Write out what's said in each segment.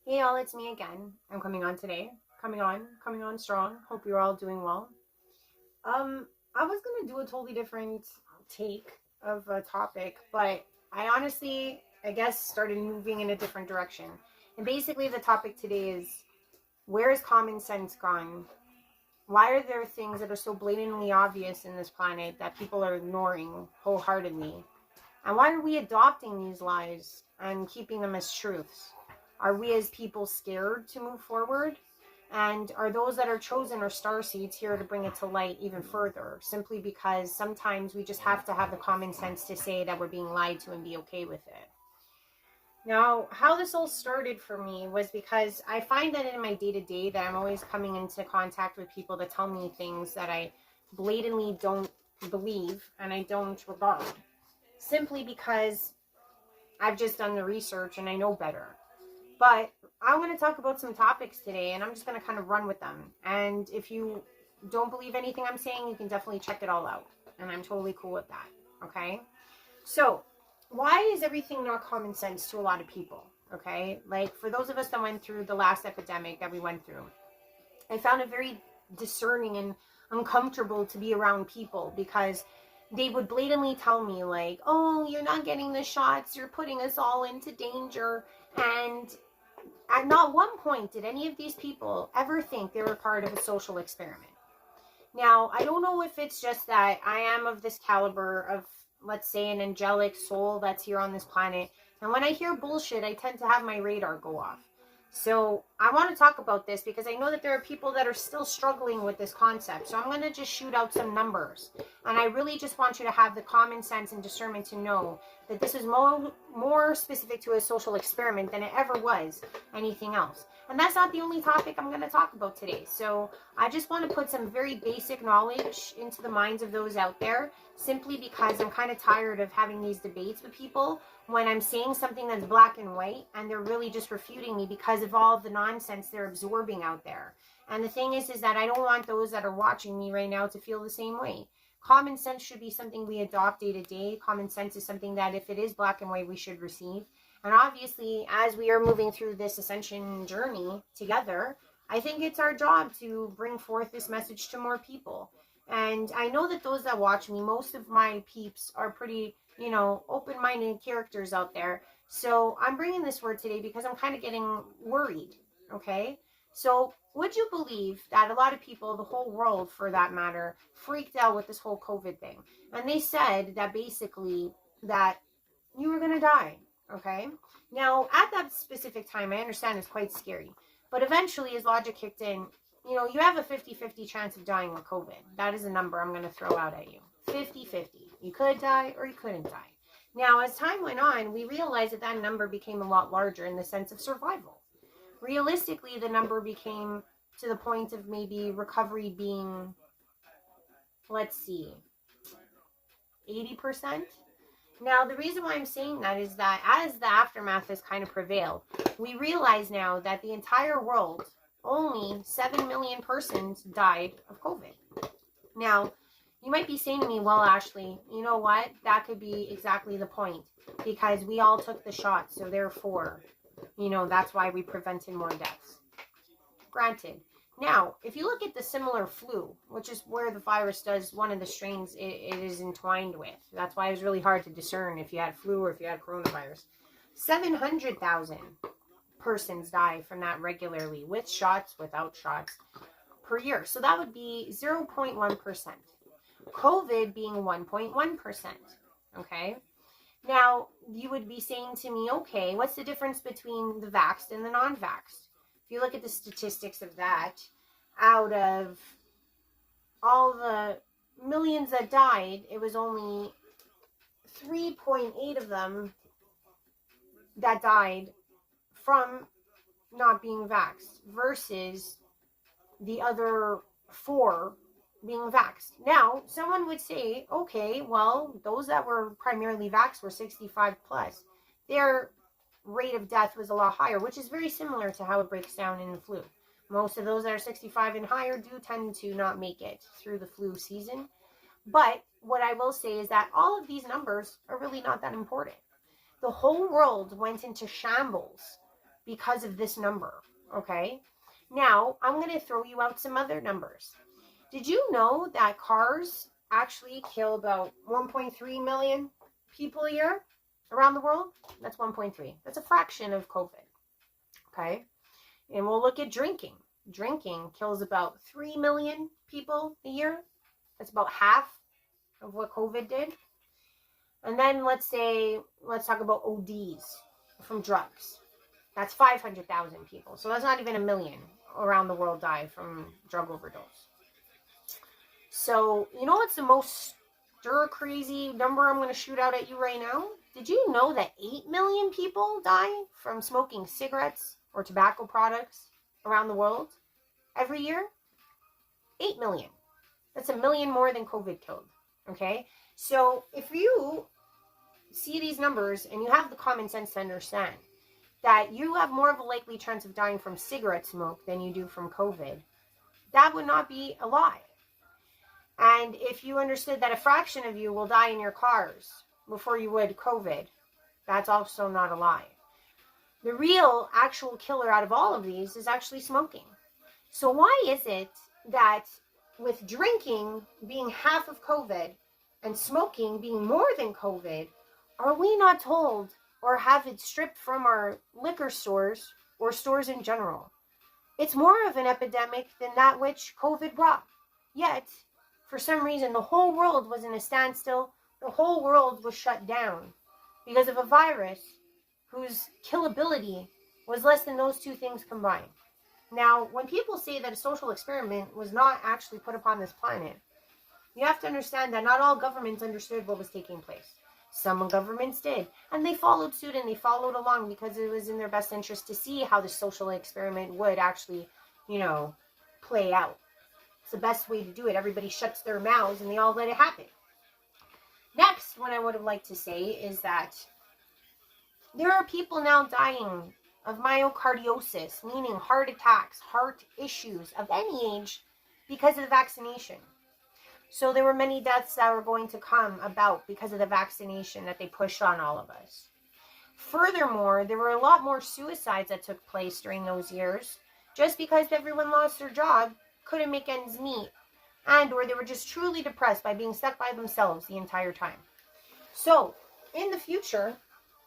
Hey all, it's me again. I'm coming on today. Coming on strong. Hope you're all doing well. I was gonna do a totally different take of a topic, but I guess, started moving in a different direction. And basically, the topic today is where is common sense gone? Why are there things that are so blatantly obvious in this planet that people are ignoring wholeheartedly? And why are we adopting these lies and keeping them as truths? Are we as people scared to move forward? And are those that are chosen or star seeds here to bring it to light even further? Simply because sometimes we just have to have the common sense to say that we're being lied to and be okay with it. Now, how this all started for me was because I find that in my day to day that I'm always coming into contact with people that tell me things that I blatantly don't believe and I don't regard, simply because I've just done the research and I know better. But I want to talk about some topics today and I'm just going to kind of run with them. And if you don't believe anything I'm saying, you can definitely check it all out. And I'm totally cool with that. Okay? So, why is everything not common sense to a lot of people? Okay? Like, for those of us that went through the last epidemic that we went through, I found it very discerning and uncomfortable to be around people because they would blatantly tell me, like, oh, you're not getting the shots, you're putting us all into danger. And at not one point did any of these people ever think they were part of a social experiment. Now, I don't know if it's just that I am of this caliber of, let's say, an angelic soul that's here on this planet. And when I hear bullshit, I tend to have my radar go off. So I want to talk about this because I know that there are people that are still struggling with this concept. So I'm going to just shoot out some numbers. And I really just want you to have the common sense and discernment to know that this is more specific to a social experiment than it ever was anything else. And that's not the only topic I'm going to talk about today. So I just want to put some very basic knowledge into the minds of those out there, simply because I'm kind of tired of having these debates with people when I'm saying something that's black and white and they're really just refuting me because of all of the nonsense they're absorbing out there. And the thing is that I don't want those that are watching me right now to feel the same way. Common sense should be something we adopt day to day. Common sense is something that if it is black and white, we should receive. And obviously, as we are moving through this ascension journey together, I think it's our job to bring forth this message to more people. And I know that those that watch me, most of my peeps are pretty, open-minded characters out there. So I'm bringing this word today because I'm kind of getting worried, okay? So would you believe that a lot of people, the whole world for that matter, freaked out with this whole COVID thing? And they said that basically that you were going to die, okay? Now, at that specific time, I understand it's quite scary. But eventually, as logic kicked in, you have a 50-50 chance of dying with COVID. That is a number I'm going to throw out at you. 50-50. You could die or you couldn't die. Now, as time went on, we realized that number became a lot larger in the sense of survival. Realistically, the number became to the point of maybe recovery being, let's see, 80%. Now, the reason why I'm saying that is that as the aftermath has kind of prevailed, we realize now that the entire world, only 7 million persons died of COVID. Now, you might be saying to me, well, Ashley, you know what? That could be exactly the point because we all took the shot. So therefore, that's why we prevented more deaths. Granted. Now, if you look at the similar flu, which is where the virus does, one of the strains it is entwined with. That's why it was really hard to discern if you had flu or if you had coronavirus. 700,000 persons die from that regularly, with shots, without shots, per year. So that would be 0.1%. COVID being 1.1%. Okay? Now, you would be saying to me, okay, what's the difference between the vaxxed and the non-vaxxed? If you look at the statistics of that, out of all the millions that died, it was only 3.8 of them that died from not being vaxxed versus the other 4 being vaxxed. Now, someone would say, okay, well, those that were primarily vaxxed were 65 plus. Their rate of death was a lot higher, which is very similar to how it breaks down in the flu. Most of those that are 65 and higher do tend to not make it through the flu season. But what I will say is that all of these numbers are really not that important. The whole world went into shambles because of this number, okay? Now, I'm going to throw you out some other numbers. Did you know that cars actually kill about 1.3 million people a year around the world? That's 1.3. That's a fraction of COVID, okay? And we'll look at drinking. Drinking kills about 3 million people a year. That's about half of what COVID did. And then let's talk about ODs from drugs. That's 500,000 people. So that's not even a million around the world die from drug overdose. So, you know what's the most stir-crazy number I'm going to shoot out at you right now? Did you know that 8 million people die from smoking cigarettes or tobacco products around the world every year? 8 million. That's a million more than COVID killed. Okay? So, if you see these numbers and you have the common sense to understand that you have more of a likely chance of dying from cigarette smoke than you do from COVID, that would not be a lie. And if you understood that a fraction of you will die in your cars before you would COVID, that's also not a lie. The real actual killer out of all of these is actually smoking. So why is it that with drinking being half of COVID and smoking being more than COVID, are we not told or have it stripped from our liquor stores or stores in general? It's more of an epidemic than that which COVID brought. Yet, for some reason, the whole world was in a standstill. The whole world was shut down because of a virus whose killability was less than those two things combined. Now, when people say that a social experiment was not actually put upon this planet, you have to understand that not all governments understood what was taking place. Some governments did, and they followed suit and they followed along because it was in their best interest to see how the social experiment would actually, play out. It's the best way to do it. Everybody shuts their mouths and they all let it happen. Next, what I would have liked to say is that there are people now dying of myocarditis, meaning heart attacks, heart issues of any age because of the vaccination. So there were many deaths that were going to come about because of the vaccination that they pushed on all of us. Furthermore, there were a lot more suicides that took place during those years just because everyone lost their job, couldn't make ends meet, and or they were just truly depressed by being stuck by themselves the entire time. So, in the future,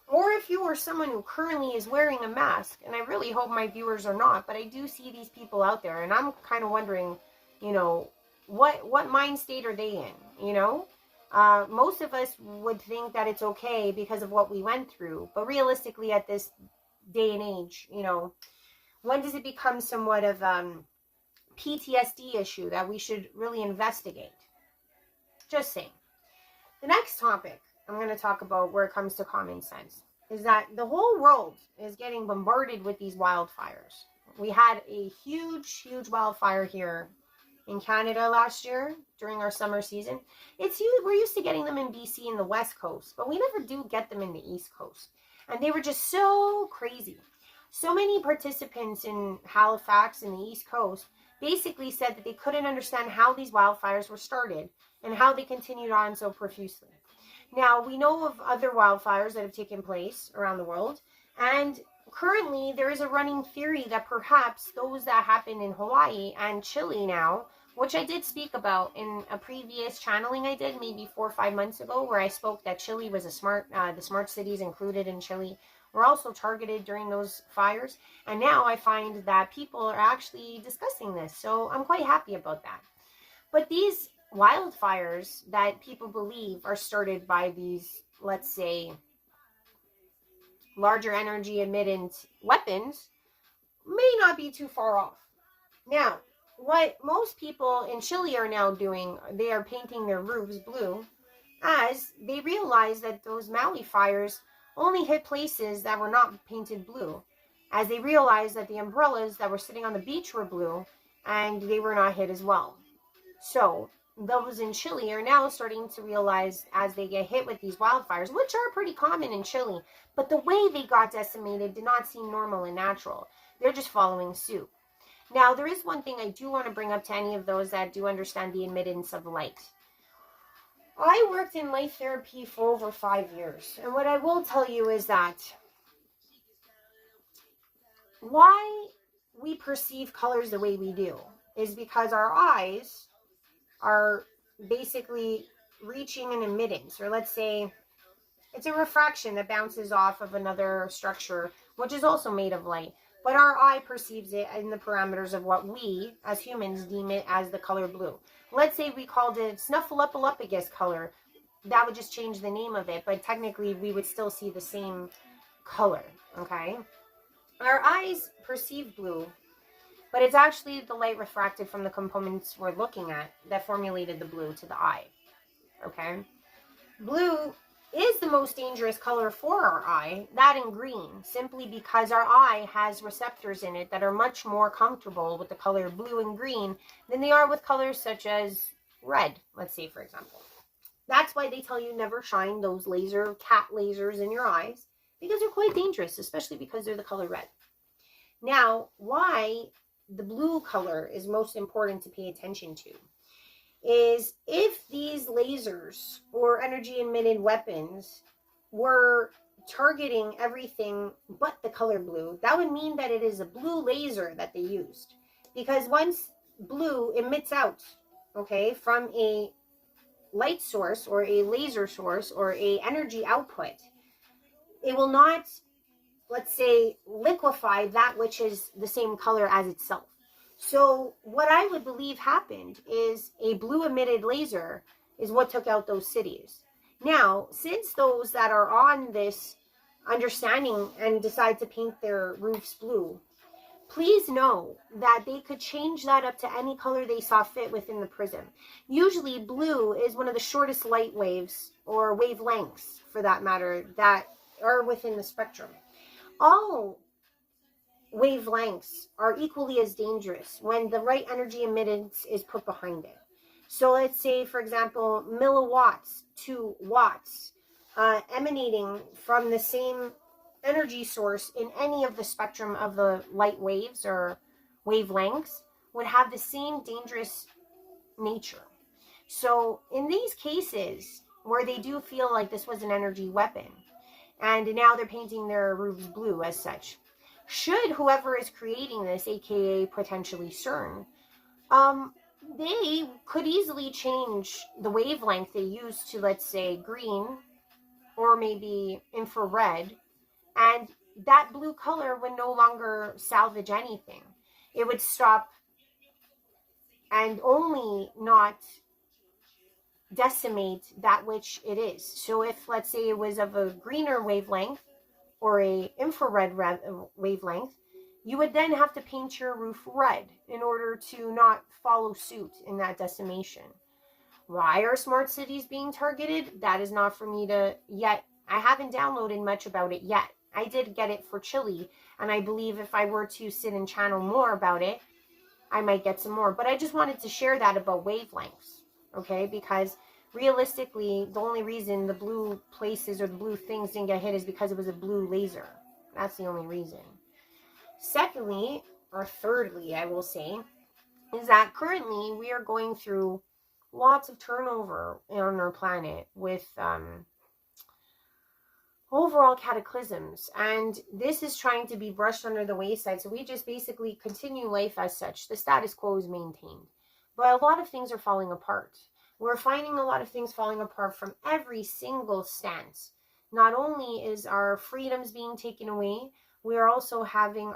or if you are someone who currently is wearing a mask, and I really hope my viewers are not, but I do see these people out there, and I'm kind of wondering, what mind state are they in, Most of us would think that it's okay because of what we went through, but realistically at this day and age, when does it become somewhat of PTSD issue that we should really investigate? Just saying. The next topic I'm going to talk about where it comes to common sense is that the whole world is getting bombarded with these wildfires. We had a huge wildfire here in Canada last year during our summer season. We're used to getting them in BC in the West Coast, but we never do get them in the East Coast. And they were just so crazy. So many participants in Halifax and the East Coast basically said that they couldn't understand how these wildfires were started and how they continued on so profusely. Now, we know of other wildfires that have taken place around the world, and currently there is a running theory that perhaps those that happened in Hawaii and Chile now, which I did speak about in a previous channeling I did maybe 4 or 5 months ago, where I spoke that Chile was the smart cities included in Chile were also targeted during those fires. And now I find that people are actually discussing this. So I'm quite happy about that. But these wildfires that people believe are started by these, let's say, larger energy emittent weapons may not be too far off. Now, what most people in Chile are now doing, they are painting their roofs blue as they realize that those Maui fires only hit places that were not painted blue, as they realized that the umbrellas that were sitting on the beach were blue and they were not hit as well. So those in Chile are now starting to realize as they get hit with these wildfires, which are pretty common in Chile, but the way they got decimated did not seem normal and natural. They're just following suit. Now, there is one thing I do want to bring up to any of those that do understand the admittance of light. I worked in light therapy for over 5 years, and what I will tell you is that why we perceive colors the way we do is because our eyes are basically reaching an emittance, or let's say it's a refraction that bounces off of another structure, which is also made of light. But our eye perceives it in the parameters of what we, as humans, deem it as the color blue. Let's say we called it Snuffleupagus color. That would just change the name of it, but technically we would still see the same color, okay? Our eyes perceive blue, but it's actually the light refracted from the components we're looking at that formulated the blue to the eye, okay? Blue is the most dangerous color for our eye, that and green, simply because our eye has receptors in it that are much more comfortable with the color blue and green than they are with colors such as red, let's say, for example. That's why they tell you never shine those cat lasers in your eyes, because they're quite dangerous, especially because they're the color red. Now, why the blue color is most important to pay attention to is if these lasers or energy emitted weapons were targeting everything but the color blue, that would mean that it is a blue laser that they used. Because once blue emits out, okay, from a light source or a laser source or a energy output, it will not, let's say, liquefy that which is the same color as itself. So what I would believe happened is a blue emitted laser is what took out those cities. Now, since those that are on this understanding and decide to paint their roofs blue, please know that they could change that up to any color they saw fit within the prism. Usually blue is one of the shortest light waves, or wavelengths for that matter, that are within the spectrum. All wavelengths are equally as dangerous when the right energy emittance is put behind it. So let's say, for example, milliwatts to watts emanating from the same energy source in any of the spectrum of the light waves or wavelengths would have the same dangerous nature. So in these cases where they do feel like this was an energy weapon, and now they're painting their roofs blue as such, should whoever is creating this, aka potentially CERN, they could easily change the wavelength they use to, let's say, green or maybe infrared, and that blue color would no longer salvage anything. It would stop and only not decimate that which it is. So if, let's say, it was of a greener wavelength or a infrared wavelength, you would then have to paint your roof red in order to not follow suit in that decimation. Why are smart cities being targeted? That is not for me to yet. I haven't downloaded much about it yet. I did get it for Chile, and I believe if I were to sit and channel more about it, I might get some more. But I just wanted to share that about wavelengths, okay? Because realistically, the only reason the blue places or the blue things didn't get hit is because it was a blue laser. That's the only reason. Secondly, or thirdly, I will say, is that currently we are going through lots of turnover on our planet with overall cataclysms, and this is trying to be brushed under the wayside, so we just basically continue life as such. The status quo is maintained, but a lot of things are falling apart. We're finding a lot of things falling apart from every single stance. Not only is our freedoms being taken away, we are also having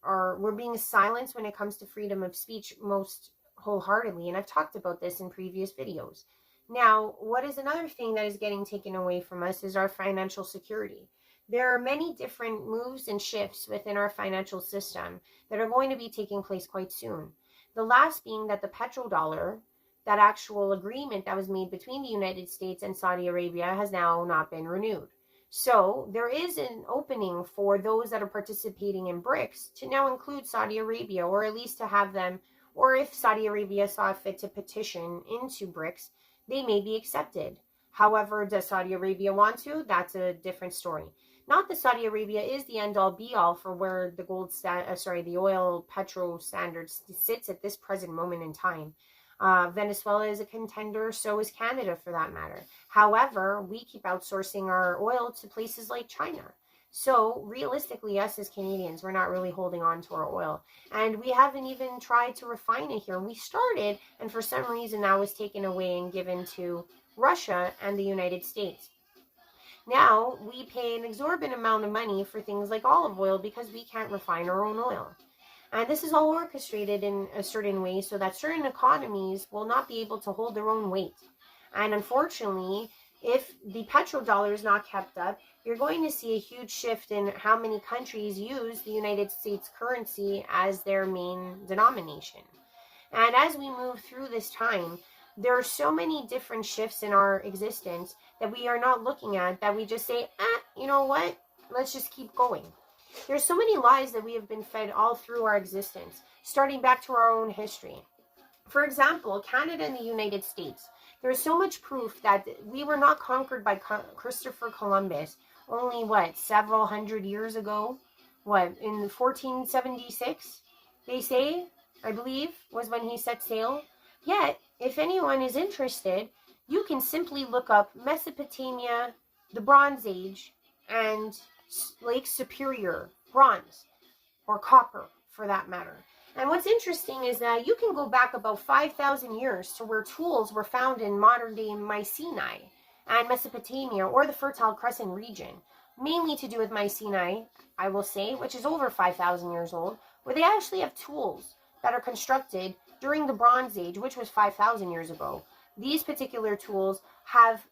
we're being silenced when it comes to freedom of speech most wholeheartedly, and I've talked about this in previous videos. Now, what is another thing that is getting taken away from us is our financial security. There are many different moves and shifts within our financial system that are going to be taking place quite soon. The last being that the petrodollar, that actual agreement that was made between the United States and Saudi Arabia, has now not been renewed. So there is an opening for those that are participating in BRICS to now include Saudi Arabia, or at least to have them, or if Saudi Arabia saw fit to petition into BRICS, they may be accepted. However, does Saudi Arabia want to? That's a different story. Not that Saudi Arabia is the end-all be-all for where the the oil petro standard sits at this present moment in time. Venezuela is a contender, so is Canada for that matter. However, we keep outsourcing our oil to places like China. So realistically, us as Canadians, we're not really holding on to our oil. And we haven't even tried to refine it here. We started, and for some reason that was taken away and given to Russia and the United States. Now we pay an exorbitant amount of money for things like olive oil because we can't refine our own oil. And this is all orchestrated in a certain way so that certain economies will not be able to hold their own weight. And unfortunately, if the petrodollar is not kept up, you're going to see a huge shift in how many countries use the United States currency as their main denomination. And as we move through this time, there are so many different shifts in our existence that we are not looking at, that we just say, you know what? Let's just keep going. There's so many lies that we have been fed all through our existence, starting back to our own history. For example, Canada and the United States. There's so much proof that we were not conquered by Christopher Columbus only, several hundred years ago? In 1476? They say, I believe, was when he set sail. Yet, if anyone is interested, you can simply look up Mesopotamia, the Bronze Age, and Lake Superior, bronze, or copper for that matter. And what's interesting is that you can go back about 5,000 years to where tools were found in modern-day Mycenae and Mesopotamia, or the Fertile Crescent region, mainly to do with Mycenae, I will say, which is over 5,000 years old, where they actually have tools that are constructed during the Bronze Age, which was 5,000 years ago. These particular tools have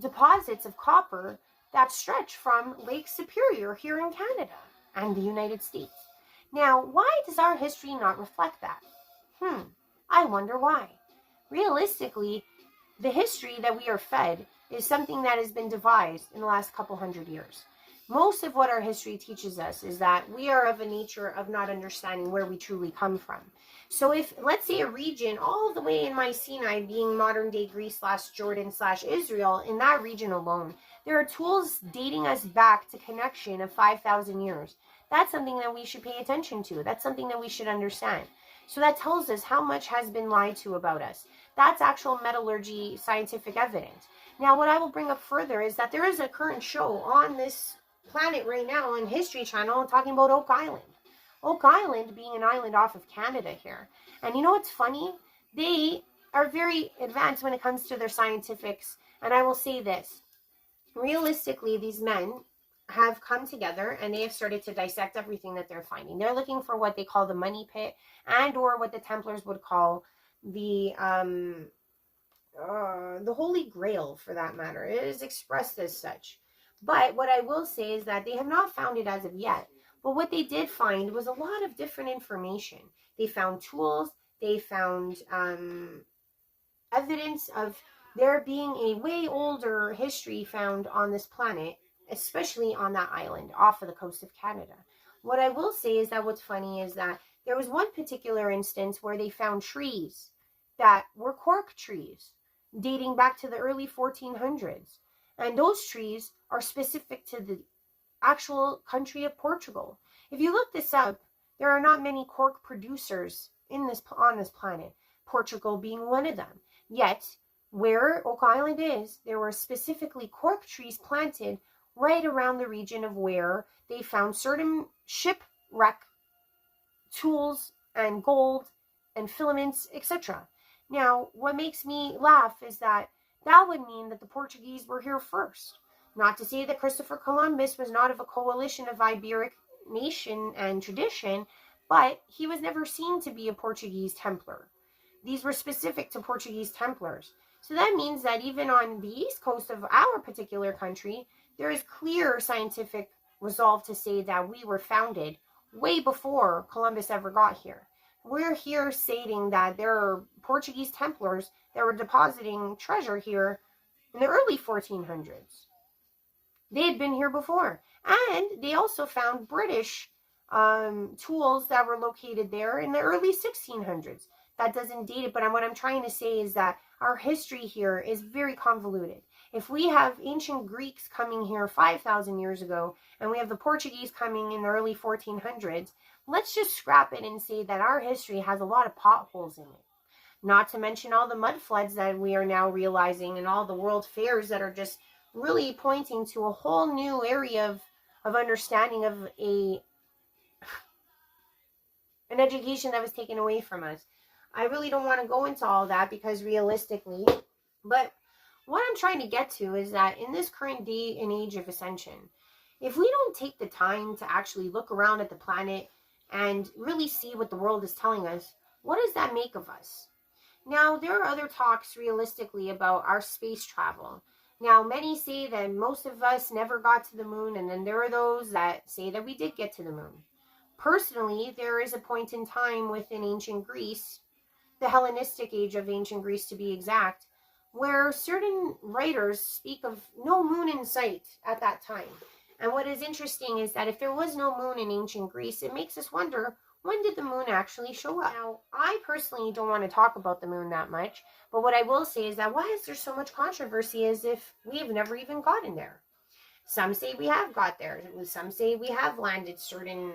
deposits of copper that stretch from Lake Superior here in Canada and the United States. Now, why does our history not reflect that? I wonder why. Realistically, the history that we are fed is something that has been devised in the last couple hundred years. Most of what our history teaches us is that we are of a nature of not understanding where we truly come from. So if, let's say, a region all the way in Mycenae, being modern-day Greece / Jordan / Israel, in that region alone, there are tools dating us back to connection of 5,000 years. That's something that we should pay attention to. That's something that we should understand. So that tells us how much has been lied to about us. That's actual metallurgy scientific evidence. Now, what I will bring up further is that there is a current show on this planet right now on History Channel talking about Oak Island. Oak Island being an island off of Canada here. And you know what's funny? They are very advanced when it comes to their scientifics. And I will say this. Realistically, these men have come together and they have started to dissect everything that they're finding. They're looking for what they call the money pit, and or what the Templars would call the Holy Grail, for that matter. It is expressed as such. But what I will say is that they have not found it as of yet. But what they did find was a lot of different information. They found tools. They found evidence of there being a way older history found on this planet, especially on that island off of the coast of Canada. What I will say is that what's funny is that there was one particular instance where they found trees that were cork trees dating back to the early 1400s. And those trees are specific to the actual country of Portugal. If you look this up, there are not many cork producers on this planet, Portugal being one of them. Yet, where Oak Island is, there were specifically cork trees planted right around the region of where they found certain shipwreck tools and gold and filaments, etc. Now, what makes me laugh is that would mean that the Portuguese were here first. Not to say that Christopher Columbus was not of a coalition of Iberic nation and tradition, but he was never seen to be a Portuguese Templar. These were specific to Portuguese Templars. So that means that even on the east coast of our particular country, there is clear scientific resolve to say that we were founded way before Columbus ever got here. We're here stating that there are Portuguese Templars that were depositing treasure here in the early 1400s. They had been here before. And they also found British tools that were located there in the early 1600s. That doesn't date it, but what I'm trying to say is that our history here is very convoluted. If we have ancient Greeks coming here 5,000 years ago, and we have the Portuguese coming in the early 1400s, let's just scrap it and say that our history has a lot of potholes in it. Not to mention all the mud floods that we are now realizing, and all the world fairs that are just really pointing to a whole new area of understanding of an education that was taken away from us. I really don't want to go into all that because realistically, but what I'm trying to get to is that in this current day and age of ascension, if we don't take the time to actually look around at the planet and really see what the world is telling us, what does that make of us? Now, there are other talks realistically about our space travel. Now, many say that most of us never got to the moon, and then there are those that say that we did get to the moon. Personally, there is a point in time within ancient Greece, the Hellenistic age of ancient Greece to be exact, where certain writers speak of no moon in sight at that time. And what is interesting is that if there was no moon in ancient Greece, it makes us wonder, when did the moon actually show up? Now, I personally don't want to talk about the moon that much, but what I will say is that why is there so much controversy as if we have never even gotten there? Some say we have got there. Some say we have landed certain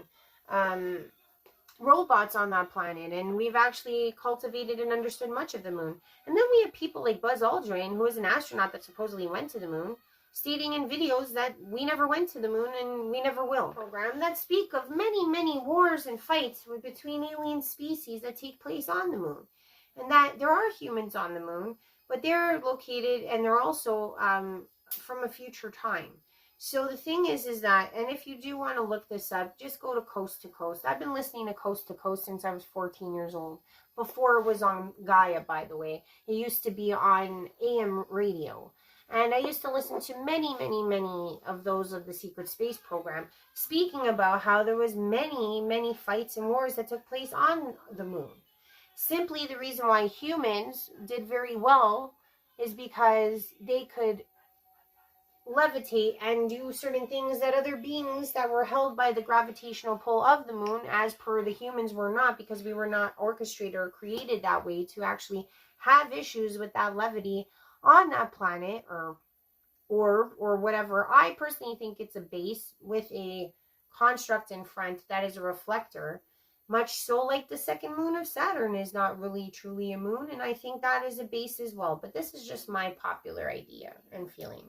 robots on that planet, and we've actually cultivated and understood much of the moon. And then we have people like Buzz Aldrin, who is an astronaut that supposedly went to the moon, stating in videos that we never went to the moon and we never will. Program that speak of many, many wars and fights between alien species that take place on the moon. And that there are humans on the moon, but they're located and they're also from a future time. So the thing is that, and if you do want to look this up, just go to Coast to Coast. I've been listening to Coast to Coast since I was 14 years old. Before it was on Gaia, by the way. It used to be on AM radio. And I used to listen to many, many, many of those of the Secret Space Program, speaking about how there was many, many fights and wars that took place on the moon. Simply the reason why humans did very well is because they could levitate and do certain things that other beings that were held by the gravitational pull of the moon, as per the humans, were not, because we were not orchestrated or created that way to actually have issues with that levity on that planet or orb or whatever. I personally think it's a base with a construct in front that is a reflector, much so like the second moon of Saturn is not really truly a moon, and I think that is a base as well. But this is just my popular idea and feeling.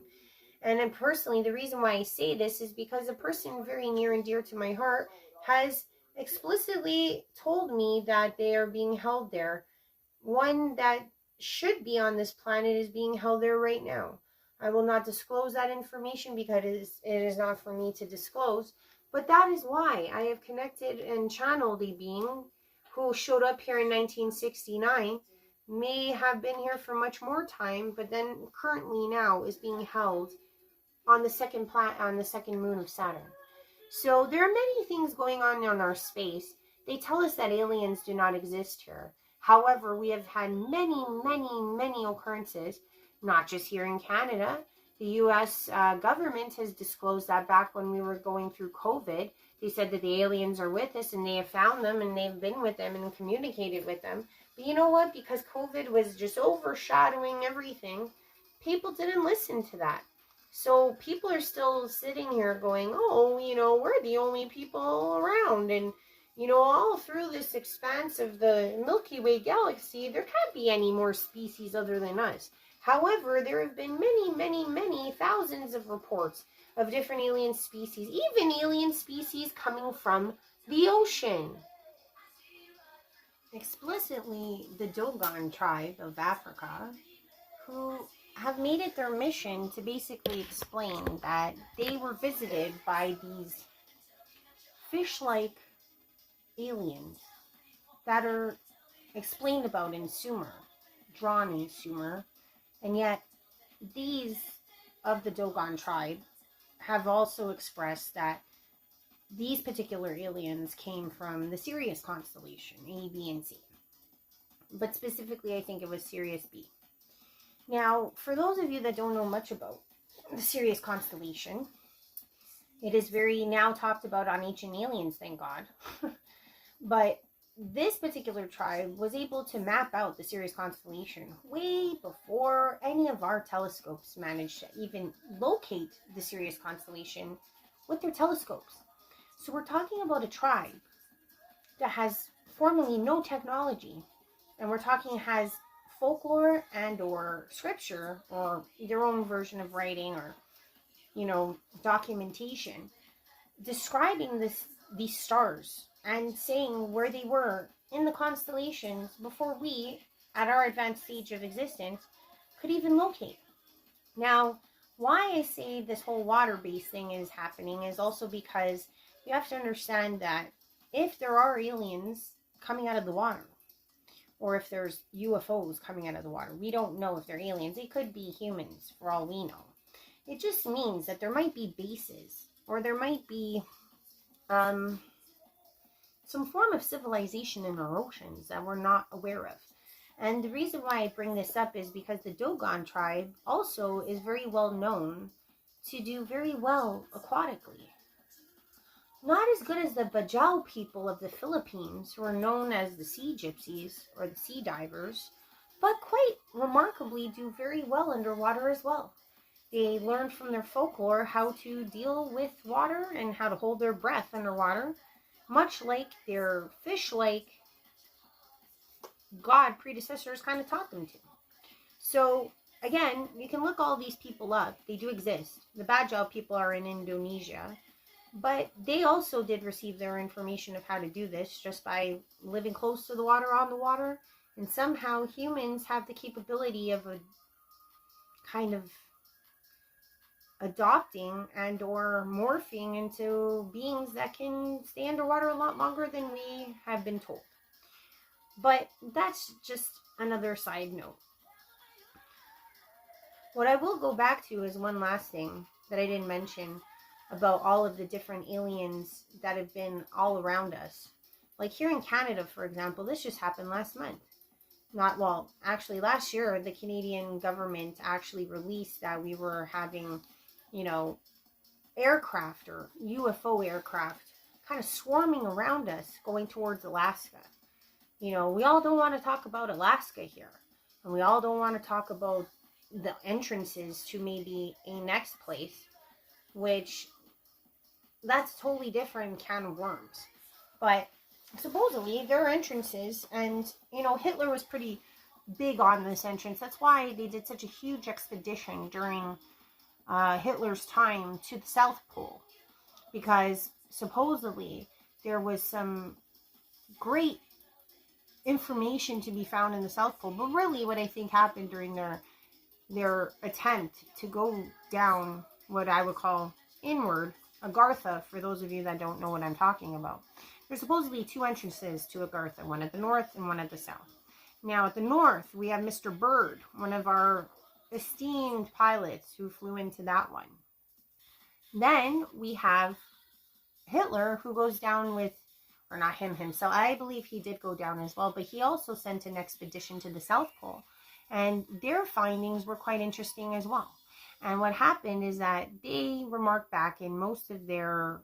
And then personally, the reason why I say this is because a person very near and dear to my heart has explicitly told me that they are being held there. One that should be on this planet is being held there right now. I will not disclose that information because it is not for me to disclose. But that is why I have connected and channeled a being who showed up here in 1969, may have been here for much more time, but then currently now is being held on the second moon of Saturn. So there are many things going on in our space. They tell us that aliens do not exist here. However, we have had many, many, many occurrences, not just here in Canada. The U.S. Government has disclosed that back when we were going through COVID. They said that the aliens are with us and they have found them and they've been with them and communicated with them. But you know what? Because COVID was just overshadowing everything, people didn't listen to that. So people are still sitting here going, oh, we're the only people around. And, all through this expanse of the Milky Way galaxy, there can't be any more species other than us. However, there have been many, many, many thousands of reports of different alien species, even alien species coming from the ocean. Explicitly, the Dogon tribe of Africa, who have made it their mission to basically explain that they were visited by these fish-like aliens that are explained about in Sumer, drawn in Sumer, and yet these of the Dogon tribe have also expressed that these particular aliens came from the Sirius constellation, A, B, and C. But specifically, I think it was Sirius B. Now, for those of you that don't know much about the Sirius constellation, it is very now talked about on Ancient Aliens, thank God. But this particular tribe was able to map out the Sirius constellation way before any of our telescopes managed to even locate the Sirius constellation with their telescopes. So we're talking about a tribe that has formally no technology, and we're talking has folklore and or scripture or their own version of writing or documentation describing these stars and saying where they were in the constellations before we, at our advanced stage of existence, could even locate. Now, why I say this whole water-based thing is happening is also because you have to understand that if there are aliens coming out of the water, or if there's UFOs coming out of the water, we don't know if they're aliens. They could be humans, for all we know. It just means that there might be bases, or there might be some form of civilization in our oceans that we're not aware of. And the reason why I bring this up is because the Dogon tribe also is very well known to do very well aquatically. Not as good as the Bajau people of the Philippines, who are known as the sea gypsies or the sea divers, but quite remarkably do very well underwater as well. They learned from their folklore how to deal with water and how to hold their breath underwater, much like their fish-like god predecessors kind of taught them to. So, again, you can look all these people up. They do exist. The Bajau people are in Indonesia, but they also did receive their information of how to do this just by living close to the water, on the water, and somehow humans have the capability of a kind of adopting and or morphing into beings that can stay underwater a lot longer than we have been told. But that's just another side note. What I will go back to is one last thing that I didn't mention about all of the different aliens that have been all around us. Like here in Canada, for example, this just happened last month. Actually last year, the Canadian government actually released that we were having, aircraft or UFO aircraft kind of swarming around us going towards Alaska. We all don't want to talk about Alaska here. And we all don't want to talk about the entrances to maybe a next place, which that's a totally different can of worms. But supposedly there are entrances, and Hitler was pretty big on this entrance. That's why they did such a huge expedition during Hitler's time to the South Pole, because supposedly there was some great information to be found in the South Pole. But really what I think happened during their attempt to go down what I would call inward, Agartha, for those of you that don't know what I'm talking about. There's supposedly two entrances to Agartha, one at the north and one at the south. Now at the north, we have Mr. Byrd, one of our esteemed pilots who flew into that one. Then we have Hitler, who goes down with, or not him himself, I believe he did go down as well, but he also sent an expedition to the South Pole. And their findings were quite interesting as well. And what happened is that they remarked back in most of their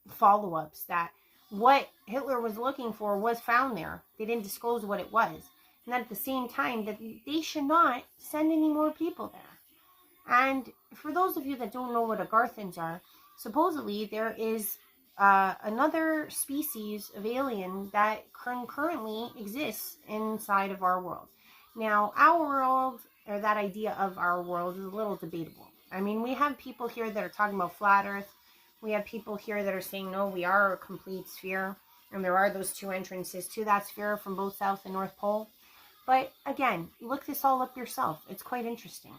follow-ups that what Hitler was looking for was found there. They didn't disclose what it was. And at the same time, that they should not send any more people there. And for those of you that don't know what Agarthans are, supposedly there is another species of alien that currently exists inside of our world. Now, our world, or that idea of our world, is a little debatable. I mean, we have people here that are talking about flat Earth. We have people here that are saying, no, we are a complete sphere. And there are those two entrances to that sphere from both South and North Pole. But again, look this all up yourself. It's quite interesting.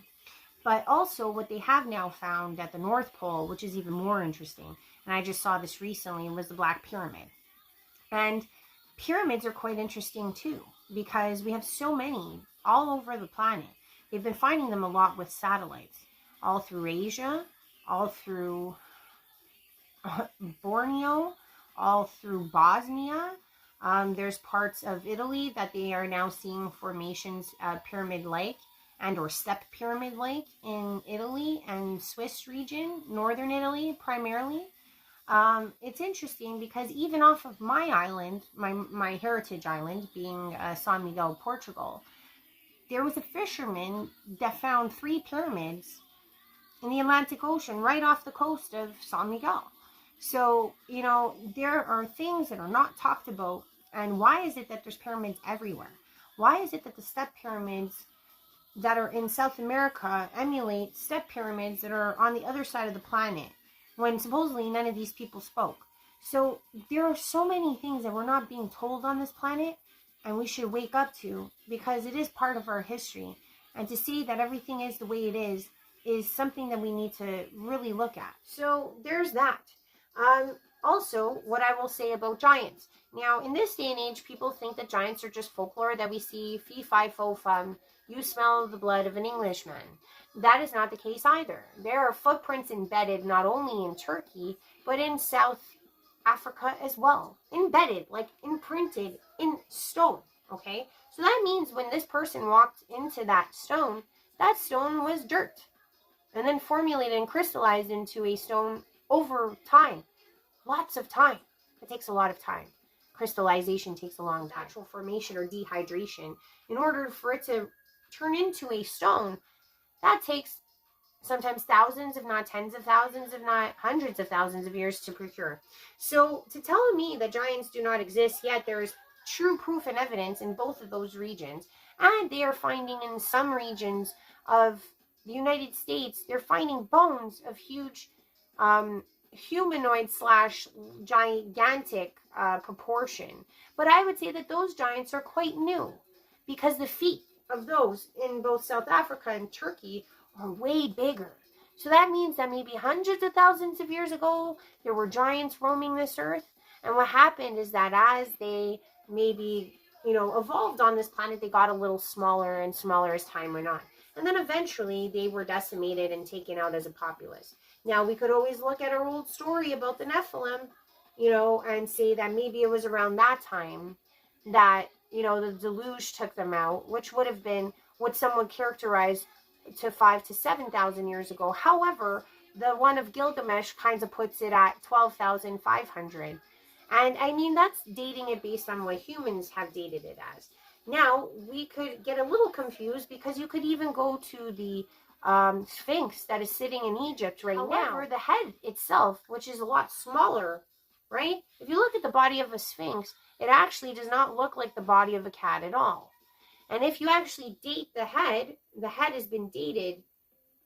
But also what they have now found at the North Pole, which is even more interesting, and I just saw this recently, was the Black Pyramid. And pyramids are quite interesting too, because we have so many all over the planet. They've been finding them a lot with satellites, all through Asia, all through Borneo, all through Bosnia. There's parts of Italy that they are now seeing formations, pyramid-like and or step pyramid-like in Italy and Swiss region, northern Italy primarily. It's interesting because even off of my island, my heritage island, being San Miguel, Portugal, there was a fisherman that found 3 pyramids in the Atlantic Ocean right off the coast of San Miguel. So, there are things that are not talked about. And why is it that there's pyramids everywhere? Why is it that the step pyramids that are in South America emulate step pyramids that are on the other side of the planet? when supposedly none of these people spoke. So there are so many things that we're not being told on this planet, and we should wake up to, because it is part of our history. And to see that everything is the way it is something that we need to really look at. So there's that. Also, what I will say about giants. Now, in this day and age, people think that giants are just folklore that we see, fee, fi, fo, fum, you smell the blood of an Englishman. That is not the case either. There are footprints embedded not only in Turkey, but in South Africa as well. Embedded, like imprinted in stone, okay? So that means when this person walked into that stone was dirt, and then formulated and crystallized into a stone over time. Lots of time. It takes a lot of time. Crystallization takes a long time. Natural formation or dehydration. In order for it to turn into a stone, that takes sometimes thousands, if not tens of thousands, if not hundreds of thousands of years to procure. So to tell me that giants do not exist, yet there is true proof and evidence in both of those regions, and they are finding in some regions of the United States, they're finding bones of huge humanoid slash gigantic proportion. But I would say that those giants are quite new, because the feet of those in both South Africa and Turkey are way bigger. So that means that maybe hundreds of thousands of years ago, there were giants roaming this earth. And what happened is that as they maybe, evolved on this planet, they got a little smaller and smaller as time went on. And then eventually they were decimated and taken out as a populace. Now, we could always look at our old story about the Nephilim, and say that maybe it was around that time that, the deluge took them out, which would have been what some would characterize to 5,000 to 7,000 years ago. However, the one of Gilgamesh kind of puts it at 12,500. And I mean, that's dating it based on what humans have dated it as. Now, we could get a little confused because you could even go to the Sphinx that is sitting in Egypt right now. However, the head itself, which is a lot smaller, right? If you look at the body of a Sphinx, it actually does not look like the body of a cat at all. And if you actually date the head has been dated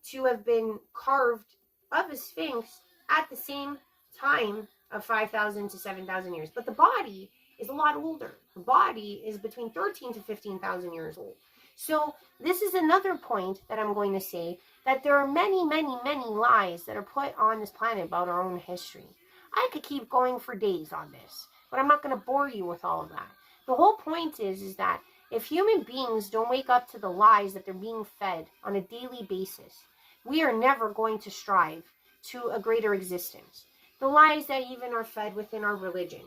to have been carved of a Sphinx at the same time of 5,000 to 7,000 years. But the body is a lot older. The body is between 13 to 15,000 years old. So this is another point that I'm going to say, that there are many, many, many lies that are put on this planet about our own history. I could keep going for days on this, but I'm not going to bore you with all of that. The whole point is that if human beings don't wake up to the lies that they're being fed on a daily basis, we are never going to strive to a greater existence. The lies that even are fed within our religion.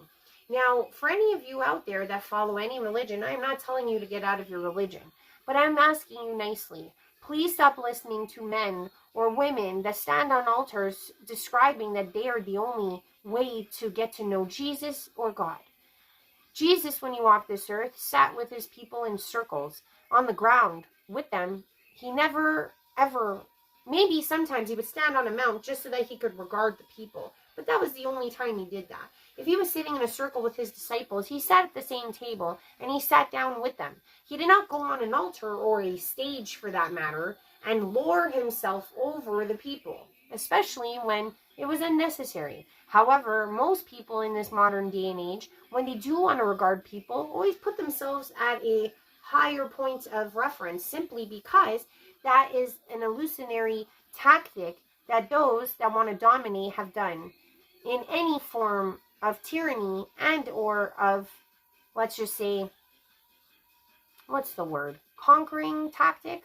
Now, for any of you out there that follow any religion, I'm not telling you to get out of your religion, but I'm asking you nicely, please stop listening to men or women that stand on altars describing that they are the only way to get to know Jesus or God. Jesus, when he walked this earth, sat with his people in circles on the ground with them. He never, ever, maybe sometimes he would stand on a mount just so that he could regard the people. But that was the only time he did that. If he was sitting in a circle with his disciples, he sat at the same table and he sat down with them. He did not go on an altar or a stage for that matter and lord himself over the people, especially when it was unnecessary. However, most people in this modern day and age, when they do want to regard people, always put themselves at a higher point of reference simply because that is an illusionary tactic that those that want to dominate have done in any form of tyranny and or of, let's just say, what's the word? Conquering tactic?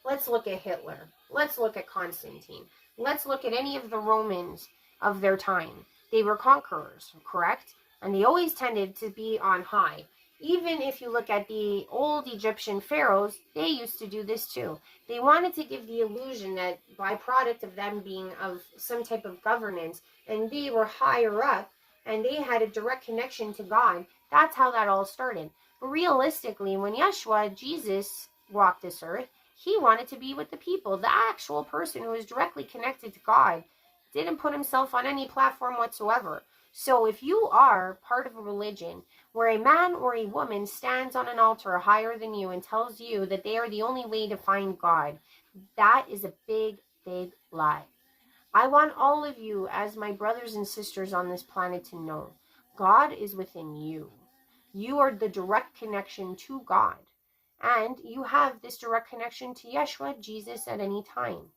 Let's look at Hitler. Let's look at Constantine. Let's look at any of the Romans of their time. They were conquerors, correct? And they always tended to be on high. Even if you look at the old Egyptian pharaohs, they used to do this too. They wanted to give the illusion that byproduct of them being of some type of governance, and they were higher up, and they had a direct connection to God. That's how that all started. But realistically, when Yeshua, Jesus, walked this earth, he wanted to be with the people. The actual person who was directly connected to God didn't put himself on any platform whatsoever. So if you are part of a religion where a man or a woman stands on an altar higher than you and tells you that they are the only way to find God, that is a big, big lie. I want all of you as my brothers and sisters on this planet to know God is within you. You are the direct connection to God. And you have this direct connection to Yeshua, Jesus, at any time.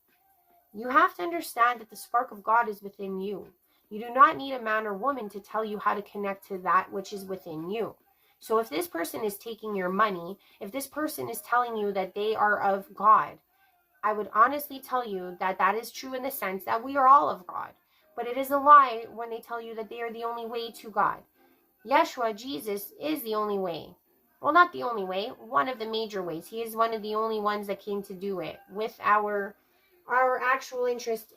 You have to understand that the spark of God is within you. You do not need a man or woman to tell you how to connect to that which is within you. So if this person is taking your money, if this person is telling you that they are of God, I would honestly tell you that that is true in the sense that we are all of God. But it is a lie when they tell you that they are the only way to God. Yeshua, Jesus, is the only way. Well, not the only way, one of the major ways. He is one of the only ones that came to do it with our actual interest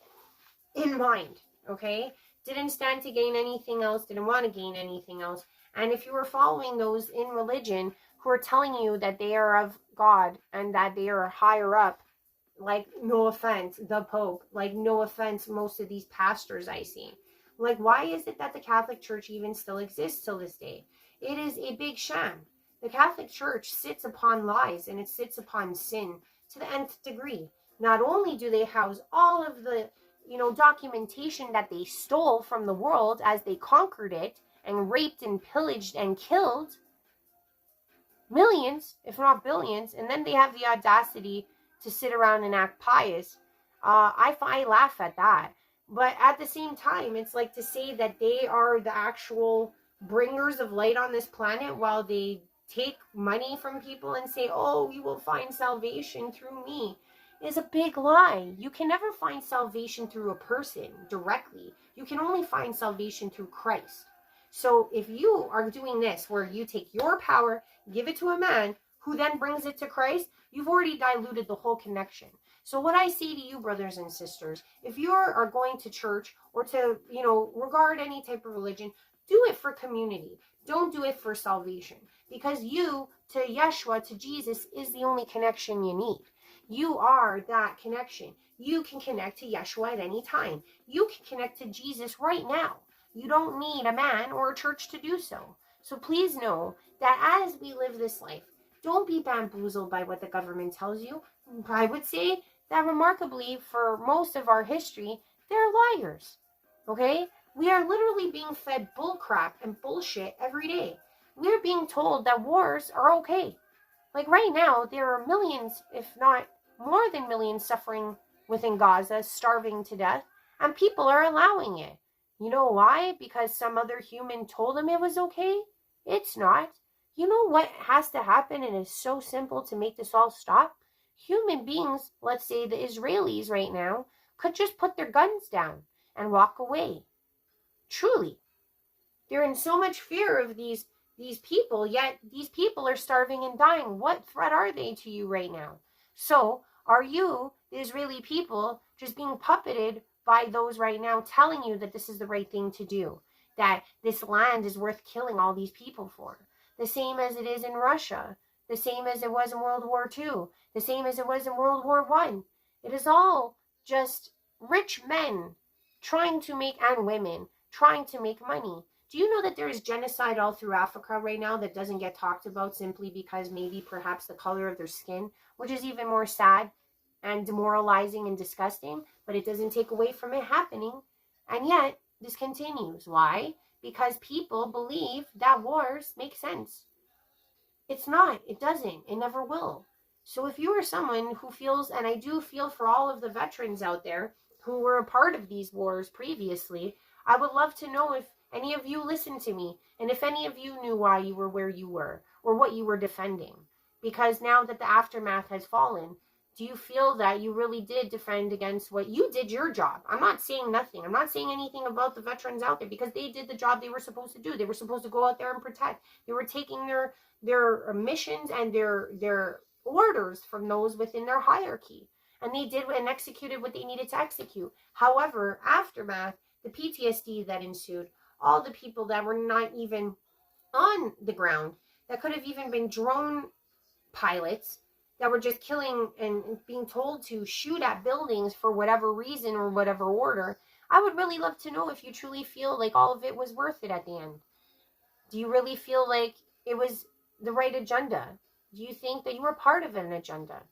in mind, okay? Didn't stand to gain anything else, didn't want to gain anything else. And if you were following those in religion who are telling you that they are of God and that they are higher up, like, no offense, the Pope, like, no offense, most of these pastors I see. Like, why is it that the Catholic Church even still exists till this day? It is a big sham. The Catholic Church sits upon lies and it sits upon sin to the nth degree. Not only do they house all of the, documentation that they stole from the world as they conquered it and raped and pillaged and killed millions, if not billions, and then they have the audacity to sit around and act pious. I laugh at that. But at the same time, it's like to say that they are the actual bringers of light on this planet while they take money from people and say, oh, you will find salvation through me, is a big lie. You can never find salvation through a person directly. You can only find salvation through Christ. So if you are doing this, where you take your power, give it to a man who then brings it to Christ, you've already diluted the whole connection. So what I say to you, brothers and sisters, if you are going to church or to, regard any type of religion, do it for community. Don't do it for salvation. Because you, to Yeshua, to Jesus, is the only connection you need. You are that connection. You can connect to Yeshua at any time. You can connect to Jesus right now. You don't need a man or a church to do so. So please know that as we live this life, don't be bamboozled by what the government tells you. I would say that remarkably, for most of our history, they're liars. Okay? We are literally being fed bullcrap and bullshit every day. We're being told that wars are okay. Like right now, there are millions, if not more than millions, suffering within Gaza, starving to death, and people are allowing it. You know why? Because some other human told them it was okay? It's not. You know what has to happen, and it's so simple to make this all stop? Human beings, let's say the Israelis right now, could just put their guns down and walk away. Truly. They're in so much fear of these people, yet these people are starving and dying. What threat are they to you right now? So, are you, the Israeli people, just being puppeted by those right now telling you that this is the right thing to do? That this land is worth killing all these people for? The same as it is in Russia. The same as it was in World War II. The same as it was in World War I. It is all just rich men trying to make, and women, trying to make money. Do you know that there is genocide all through Africa right now that doesn't get talked about simply because maybe perhaps the color of their skin, which is even more sad and demoralizing and disgusting, but it doesn't take away from it happening. And yet, this continues. Why? Because people believe that wars make sense. It's not. It doesn't. It never will. So if you are someone who feels, and I do feel for all of the veterans out there who were a part of these wars previously, I would love to know if any of you listened to me, and if any of you knew why you were where you were, or what you were defending. Because now that the aftermath has fallen, do you feel that you really did defend against what you did your job? I'm not saying nothing. I'm not saying anything about the veterans out there, because they did the job they were supposed to do. They were supposed to go out there and protect. They were taking their missions and their orders from those within their hierarchy. And they did and executed what they needed to execute. However, aftermath, the PTSD that ensued, all the people that were not even on the ground, that could have even been drone pilots, that were just killing and being told to shoot at buildings for whatever reason or whatever order. I would really love to know if you truly feel like all of it was worth it at the end. Do you really feel like it was the right agenda? Do you think that you were part of an agenda?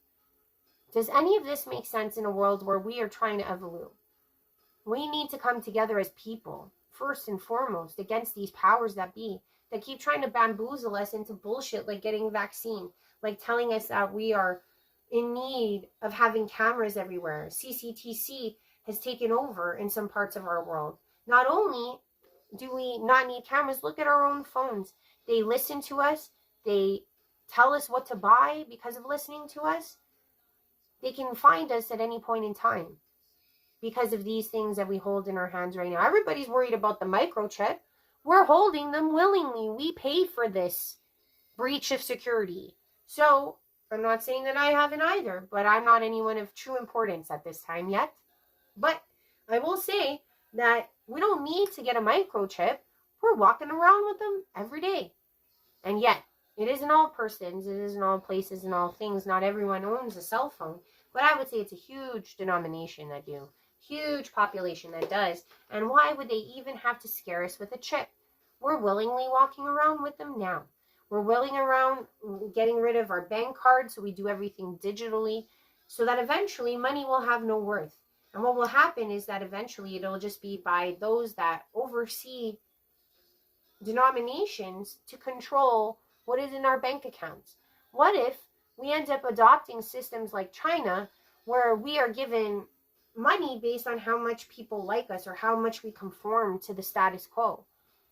Does any of this make sense in a world where we are trying to evolve? We need to come together as people, first and foremost, against these powers that be, that keep trying to bamboozle us into bullshit like getting a vaccine, like telling us that we are in need of having cameras everywhere. CCTC has taken over in some parts of our world. Not only do we not need cameras, look at our own phones. They listen to us. They tell us what to buy because of listening to us. They can find us at any point in time because of these things that we hold in our hands right now. Everybody's worried about the microchip. We're holding them willingly. We paid for this breach of security. So I'm not saying that I haven't either, but I'm not anyone of true importance at this time yet. But I will say that we don't need to get a microchip. We're walking around with them every day. And yet, it isn't all persons, it isn't all places and all things. Not everyone owns a cell phone. But I would say it's a huge denomination that do. Huge population that does. And why would they even have to scare us with a chip? We're willingly walking around with them now. We're willing around getting rid of our bank cards, so we do everything digitally, so that eventually money will have no worth. And what will happen is that eventually it'll just be by those that oversee denominations to control what is in our bank accounts. What if we end up adopting systems like China, where we are given money based on how much people like us or how much we conform to the status quo?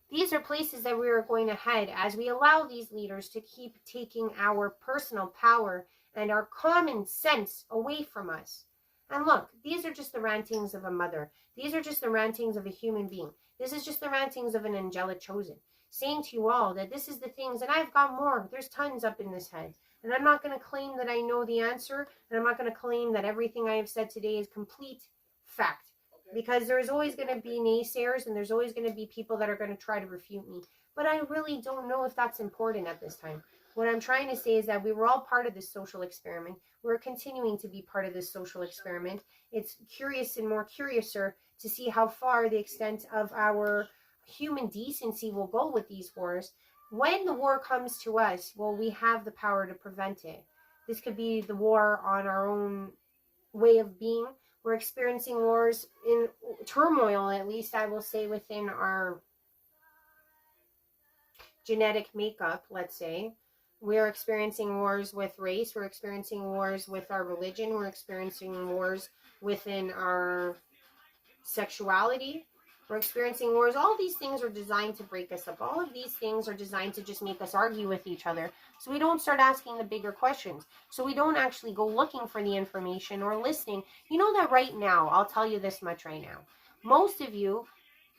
These are places that we are going to head as we allow these leaders to keep taking our personal power and our common sense away from us. And look, these are just the rantings of a mother. These are just the rantings of a human being. This is just the rantings of an angelic chosen, saying to you all that this is the things, and I've got more. There's tons up in this head. And I'm not going to claim that I know the answer, and I'm not going to claim that everything I have said today is complete fact. Because there's always going to be naysayers, and there's always going to be people that are going to try to refute me. But I really don't know if that's important at this time. What I'm trying to say is that we were all part of this social experiment. We're continuing to be part of this social experiment. It's curious and more curiouser to see how far the extent of our human decency will go with these wars. When the war comes to us, well, we have the power to prevent it. This could be the war on our own way of being. We're experiencing wars in turmoil, at least I will say, within our genetic makeup, let's say. We're experiencing wars with race. We're experiencing wars with our religion. We're experiencing wars within our sexuality. We're experiencing wars. All these things are designed to break us up. All of these things are designed to just make us argue with each other, so we don't start asking the bigger questions, so we don't actually go looking for the information or listening. You know that right now, I'll tell you this much right now, most of you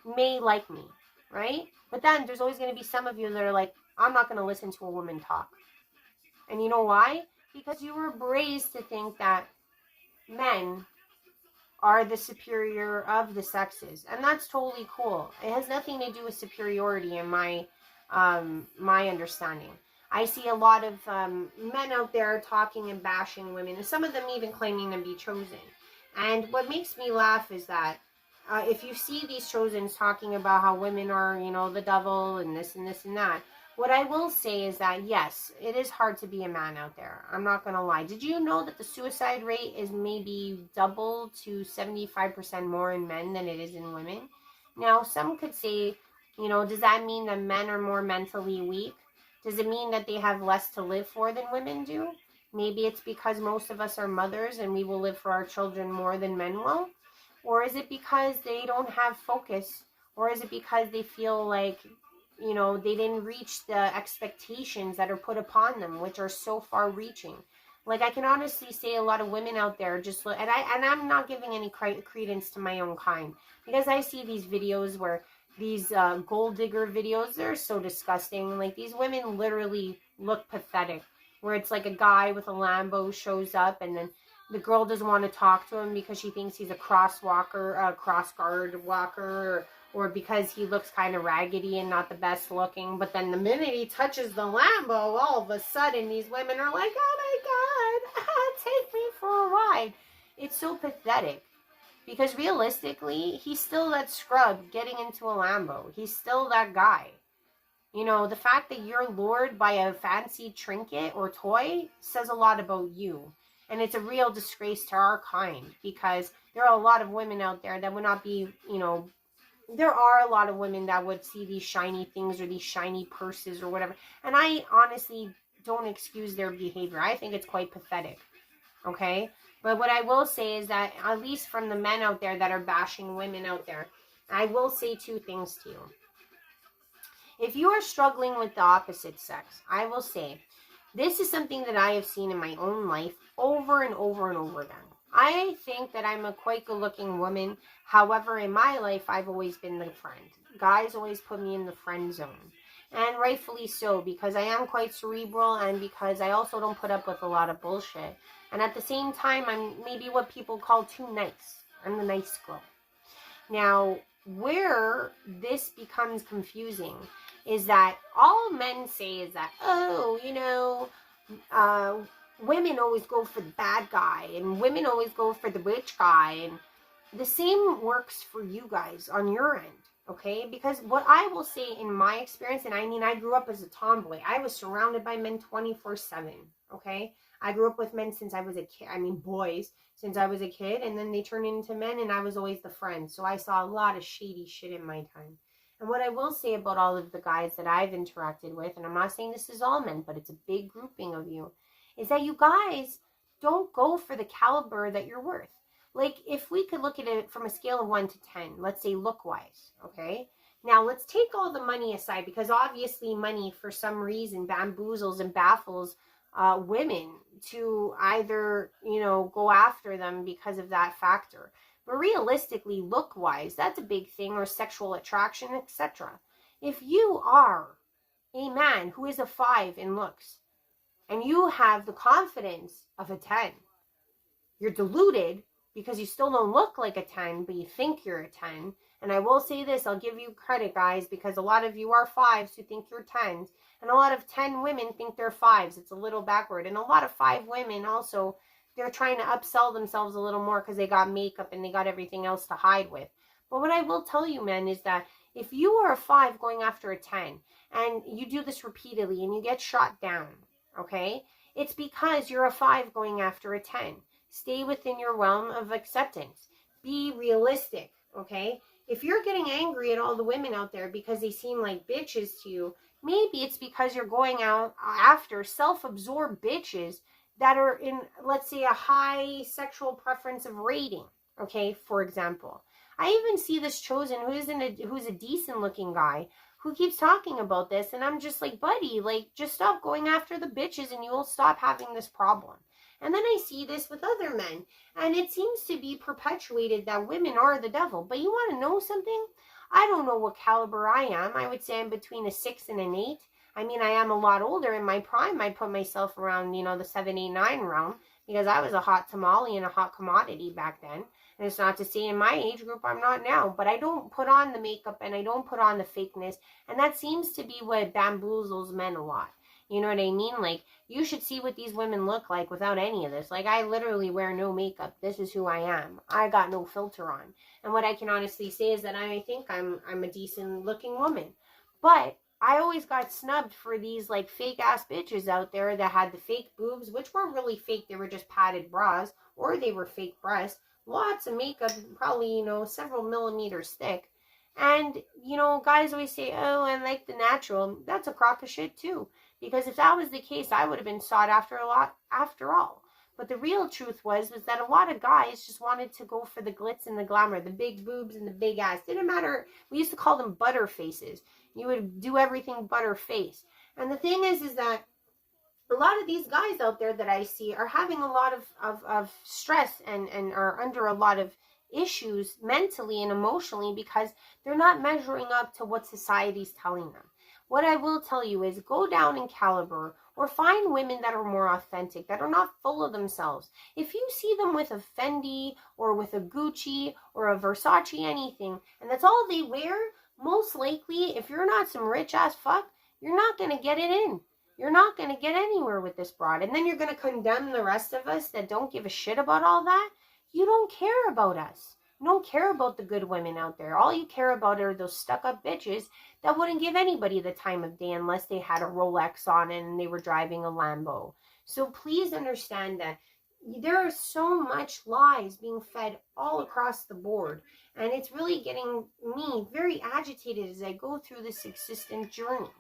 may like me, right? But then there's always going to be some of you that are like, I'm not going to listen to a woman talk. And you know why? Because you were raised to think that men are the superior of the sexes, and that's totally cool. It has nothing to do with superiority in my understanding. I see a lot of men out there talking and bashing women, and some of them even claiming to be chosen. And what makes me laugh is that if you see these chosens talking about how women are, you know, the devil and this and this and that, what I will say is that, yes, it is hard to be a man out there. I'm not going to lie. Did you know that the suicide rate is maybe double to 75% more in men than it is in women? Now, some could say, you know, does that mean that men are more mentally weak? Does it mean that they have less to live for than women do? Maybe it's because most of us are mothers and we will live for our children more than men will? Or is it because they don't have focus? Or is it because they feel like, you know, they didn't reach the expectations that are put upon them, which are so far reaching? Like, I can honestly say a lot of women out there just look, and I'm not giving any credence to my own kind, because I see these videos where these gold digger videos, they're so disgusting. Like, these women literally look pathetic, where it's like a guy with a Lambo shows up, and then the girl doesn't want to talk to him because she thinks he's a cross-guard walker, or because he looks kind of raggedy and not the best looking. But then the minute he touches the Lambo, all of a sudden these women are like, oh my God, take me for a ride. It's so pathetic. Because realistically, he's still that scrub getting into a Lambo. He's still that guy. You know, the fact that you're lured by a fancy trinket or toy says a lot about you. And it's a real disgrace to our kind, because there are a lot of women out there that would not be, you know, there are a lot of women that would see these shiny things or these shiny purses or whatever. And I honestly don't excuse their behavior. I think it's quite pathetic. Okay? But what I will say is that, at least from the men out there that are bashing women out there, I will say two things to you. If you are struggling with the opposite sex, I will say, this is something that I have seen in my own life over and over and over again. I think that I'm a quite good-looking woman. However, in my life, I've always been the friend. Guys always put me in the friend zone. And rightfully so, because I am quite cerebral and because I also don't put up with a lot of bullshit. And at the same time, I'm maybe what people call too nice. I'm the nice girl. Now, where this becomes confusing is that all men say is that, oh, you know, women always go for the bad guy and women always go for the rich guy. And the same works for you guys on your end, okay? Because what I will say in my experience, and I mean, I grew up as a tomboy. I was surrounded by men 24/7, okay? I grew up with men since I was a kid. I mean, boys, since I was a kid. And then they turned into men and I was always the friend. So I saw a lot of shady shit in my time. And what I will say about all of the guys that I've interacted with, and I'm not saying this is all men, but it's a big grouping of you, is that you guys don't go for the caliber that you're worth. Like, if we could look at it from a scale of 1 to 10, let's say look-wise, okay? Now, let's take all the money aside, because obviously money, for some reason, bamboozles and baffles women to either, you know, go after them because of that factor. But realistically, look-wise, that's a big thing, or sexual attraction, etc. If you are a man who is a 5 in looks, and you have the confidence of a 10, you're deluded because you still don't look like a 10, but you think you're a 10. And I will say this, I'll give you credit, guys, because a lot of you are 5s who think you're 10s, and a lot of 10 women think they're 5s. It's a little backward. And a lot of 5 women also, they're trying to upsell themselves a little more because they got makeup and they got everything else to hide with. But what I will tell you, men, is that if you are a 5 going after a 10, and you do this repeatedly and you get shot down, okay, it's because you're a 5 going after a 10. Stay within your realm of acceptance. Be realistic, okay? If you're getting angry at all the women out there because they seem like bitches to you, maybe it's because you're going out after self-absorbed bitches that are in, let's say, a high sexual preference of rating, okay, for example. I even see this Chosen, who's a decent-looking guy, who keeps talking about this, and I'm just like, buddy, like, just stop going after the bitches and you will stop having this problem. And then I see this with other men, and it seems to be perpetuated that women are the devil. But you want to know something? I don't know what caliber I am. I would say I'm between a 6 and an 8. I mean, I am a lot older. In my prime, I put myself around, you know, the 7, 8, 9 realm, because I was a hot tamale and a hot commodity back then. And it's not to say in my age group I'm not now, but I don't put on the makeup and I don't put on the fakeness. And that seems to be what bamboozles men a lot. You know what I mean? Like, you should see what these women look like without any of this. Like, I literally wear no makeup. This is who I am. I got no filter on. And what I can honestly say is that I think I'm a decent looking woman. But I always got snubbed for these, like, fake ass bitches out there that had the fake boobs, which weren't really fake. They were just padded bras, or they were fake breasts. Lots of makeup, probably, you know, several millimeters thick. And, you know, guys always say, oh, I like the natural. That's a crock of shit too. Because if that was the case, I would have been sought after a lot after all. But the real truth was that a lot of guys just wanted to go for the glitz and the glamour, the big boobs and the big ass. Didn't matter. We used to call them butter faces. You would do everything butter face. And the thing is that a lot of these guys out there that I see are having a lot of stress and are under a lot of issues mentally and emotionally because they're not measuring up to what society's telling them. What I will tell you is go down in caliber or find women that are more authentic, that are not full of themselves. If you see them with a Fendi or with a Gucci or a Versace anything, and that's all they wear, most likely, if you're not some rich ass fuck, you're not going to get it in. You're not going to get anywhere with this broad. And then you're going to condemn the rest of us that don't give a shit about all that. You don't care about us. You don't care about the good women out there. All you care about are those stuck-up bitches that wouldn't give anybody the time of day unless they had a Rolex on and they were driving a Lambo. So please understand that there is so much lies being fed all across the board, and it's really getting me very agitated as I go through this existent journey,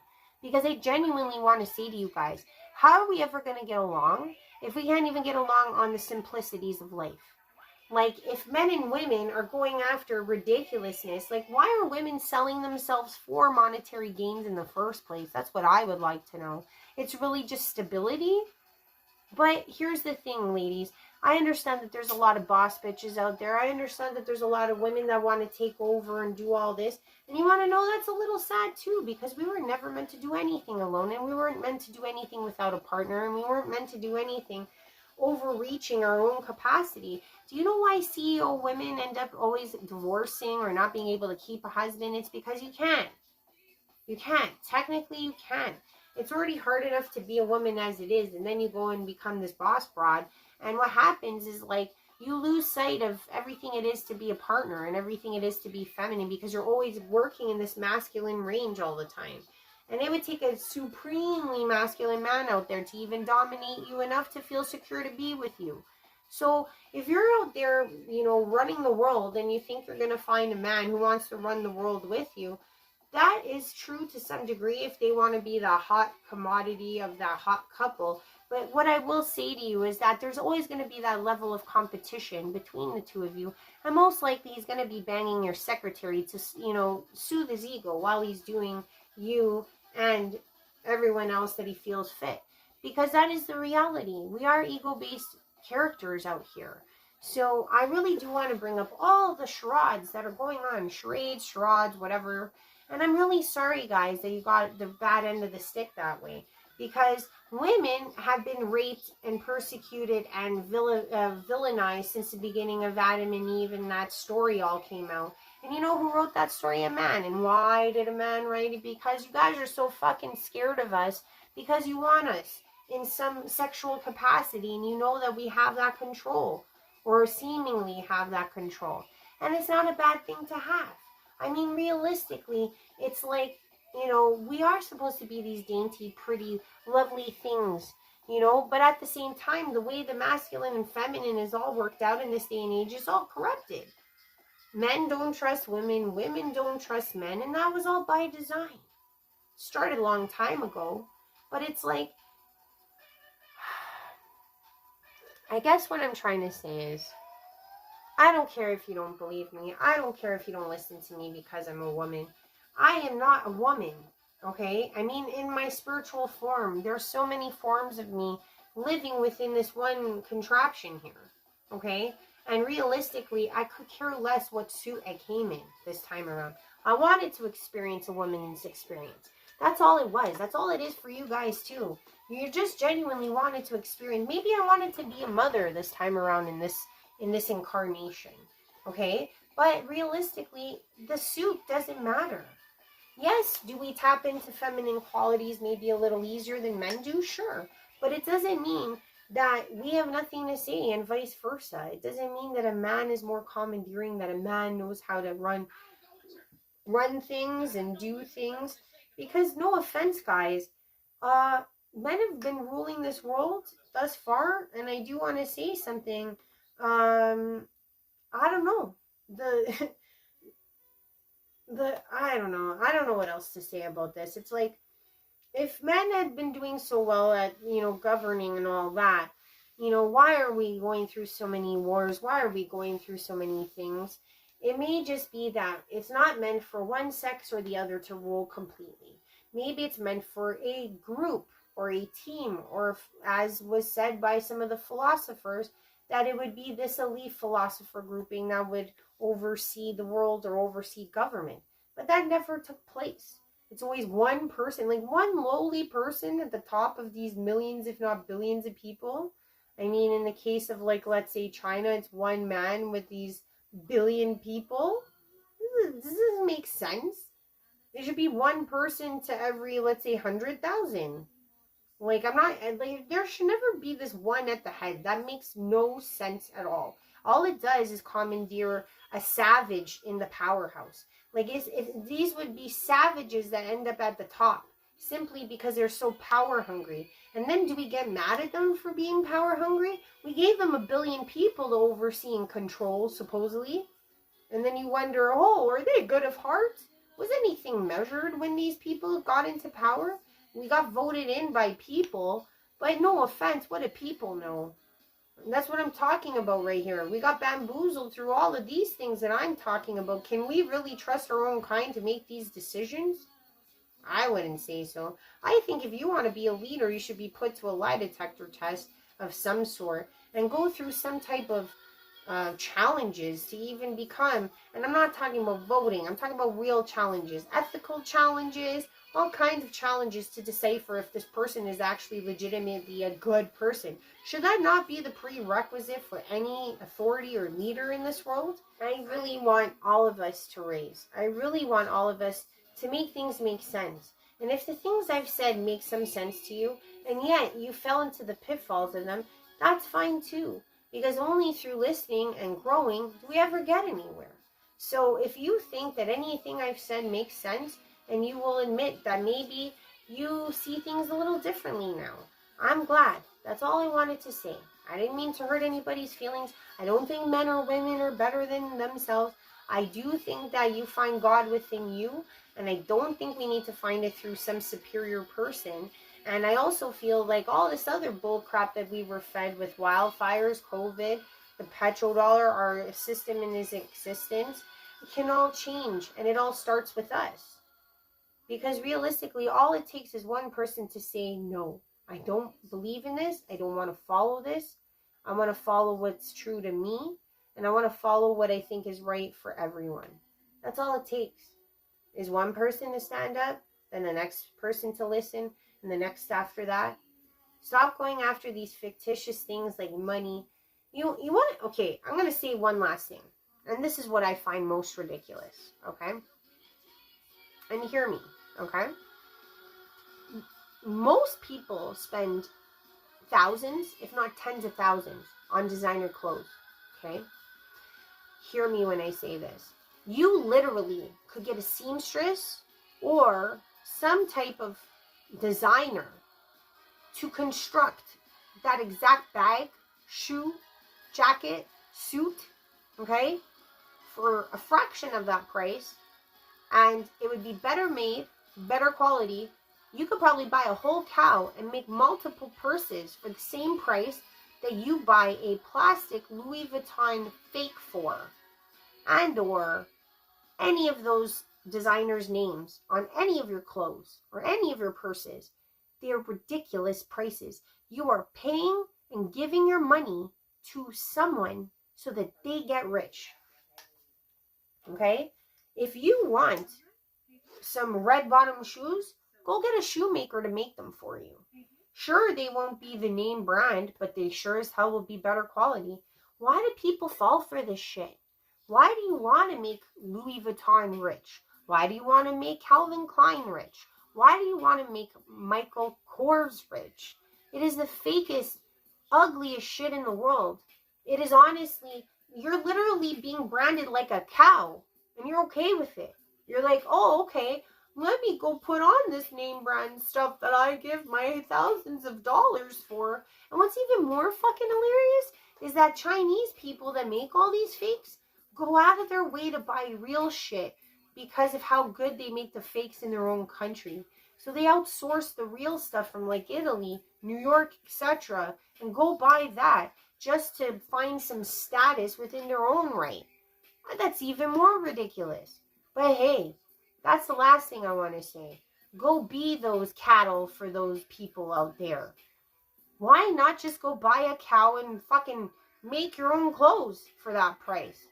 because I genuinely want to say to you guys, how are we ever going to get along if we can't even get along on the simplicities of life? Like, if men and women are going after ridiculousness, like, why are women selling themselves for monetary gains in the first place? That's what I would like to know. It's really just stability. But here's the thing, ladies. I understand that there's a lot of boss bitches out there. I understand that there's a lot of women that want to take over and do all this. And you want to know, that's a little sad too, because we were never meant to do anything alone, and we weren't meant to do anything without a partner, and we weren't meant to do anything overreaching our own capacity. Do you know why CEO women end up always divorcing or not being able to keep a husband? It's because you can't. You can't. Technically, you can't. It's already hard enough to be a woman as it is, and then you go and become this boss broad. And what happens is, like, you lose sight of everything it is to be a partner and everything it is to be feminine, because you're always working in this masculine range all the time. And it would take a supremely masculine man out there to even dominate you enough to feel secure to be with you. So if you're out there, running the world, and you think you're going to find a man who wants to run the world with you, that is true to some degree if they want to be the hot commodity of that hot couple. But what I will say to you is that there's always going to be that level of competition between the two of you. And most likely he's going to be banging your secretary to, soothe his ego while he's doing you and everyone else that he feels fit. Because that is the reality. We are ego-based characters out here. So I really do want to bring up all the charades that are going on. Charades, whatever. And I'm really sorry, guys, that you got the bad end of the stick that way. Because women have been raped and persecuted and villainized since the beginning of Adam and Eve, and that story all came out. And you know who wrote that story? A man. And why did a man write it? Because you guys are so fucking scared of us, because you want us in some sexual capacity, and you know that we have that control, or seemingly have that control. And it's not a bad thing to have. I mean, realistically, it's like, we are supposed to be these dainty, pretty, lovely things, but at the same time, the way the masculine and feminine is all worked out in this day and age is all corrupted. Men don't trust women, women don't trust men, and that was all by design. Started a long time ago, but it's like, I guess what I'm trying to say is, I don't care if you don't believe me. I don't care if you don't listen to me because I'm a woman. I am not a woman, okay? I mean, in my spiritual form, there's so many forms of me living within this one contraption here, okay? And realistically, I could care less what suit I came in this time around. I wanted to experience a woman's experience. That's all it was. That's all it is for you guys, too. You just genuinely wanted to experience. Maybe I wanted to be a mother this time around in this incarnation, okay? But realistically, the suit doesn't matter. Yes, do we tap into feminine qualities maybe a little easier than men do? Sure. But it doesn't mean that we have nothing to say, and vice versa. It doesn't mean that a man is more commandeering, that a man knows how to run things and do things. Because no offense, guys, men have been ruling this world thus far, and I do want to say something. I don't know. I don't know. I don't know what else to say about this. It's like, if men had been doing so well at, governing and all that, why are we going through so many wars? Why are we going through so many things? It may just be that it's not meant for one sex or the other to rule completely. Maybe it's meant for a group or a team, or as was said by some of the philosophers, that it would be this elite philosopher grouping that would oversee the world or oversee government. But that never took place. It's always one person, like one lowly person at the top of these millions, if not billions of people. I mean, in the case of, like, let's say China, it's one man with these billion people. This doesn't make sense. It should be one person to every, let's say, 100,000. Like, there should never be this one at the head. That makes no sense at all. All it does is commandeer a savage in the powerhouse. Like, if these would be savages that end up at the top. simply because they're so power hungry. And then do we get mad at them for being power hungry? We gave them 1 billion people to oversee and control, supposedly. And then you wonder, oh, are they good of heart? Was anything measured when these people got into power? We got voted in by people, but no offense, what do people know? And that's what I'm talking about right here. We got bamboozled through all of these things that I'm talking about. Can we really trust our own kind to make these decisions? I wouldn't say so. I think if you want to be a leader, you should be put to a lie detector test of some sort and go through some type of challenges to even become, and I'm not talking about voting, I'm talking about real challenges, ethical challenges, all kinds of challenges to decipher if this person is actually legitimately a good person. Should that not be the prerequisite for any authority or leader in this world? I really want all of us to raise. I really want all of us to make things make sense. And if the things I've said make some sense to you, and yet you fell into the pitfalls of them, that's fine too. Because only through listening and growing do we ever get anywhere. So if you think that anything I've said makes sense, and you will admit that maybe you see things a little differently now, I'm glad. That's all I wanted to say. I didn't mean to hurt anybody's feelings. I don't think men or women are better than themselves. I do think that you find God within you, and I don't think we need to find it through some superior person. And I also feel like all this other bullcrap that we were fed with wildfires, COVID, the petrodollar, our system in its existence, it can all change, and it all starts with us. Because realistically, all it takes is one person to say, no, I don't believe in this. I don't want to follow this. I want to follow what's true to me. And I want to follow what I think is right for everyone. That's all it takes. Is one person to stand up, then the next person to listen, and the next after that. Stop going after these fictitious things like money. You want to, okay, I'm going to say one last thing. And this is what I find most ridiculous, okay? And hear me, okay? Most people spend thousands, if not tens of thousands, on designer clothes, okay? Hear me when I say this. You literally could get a seamstress or some type of designer to construct that exact bag, shoe, jacket, suit, okay, for a fraction of that price, and it would be better made, better quality. You could probably buy a whole cow and make multiple purses for the same price that you buy a plastic Louis Vuitton fake for, and or any of those designers' names on any of your clothes or any of your purses. They are ridiculous prices. You are paying and giving your money to someone so that they get rich. Okay? If you want some red bottom shoes, go get a shoemaker to make them for you. Sure, they won't be the name brand, but they sure as hell will be better quality. Why do people fall for this shit? Why do you want to make Louis Vuitton rich? Why do you want to make Calvin Klein rich? Why do you want to make Michael Kors rich? It is the fakest, ugliest shit in the world. It is honestly, you're literally being branded like a cow, and you're okay with it. You're like, oh, okay, let me go put on this name brand stuff that I give my thousands of dollars for. And what's even more fucking hilarious is that Chinese people that make all these fakes go out of their way to buy real shit because of how good they make the fakes in their own country. So they outsource the real stuff from like Italy, New York, etc. and go buy that just to find some status within their own right. That's even more ridiculous. But hey, that's the last thing I want to say. Go be those cattle for those people out there. Why not just go buy a cow and fucking make your own clothes for that price?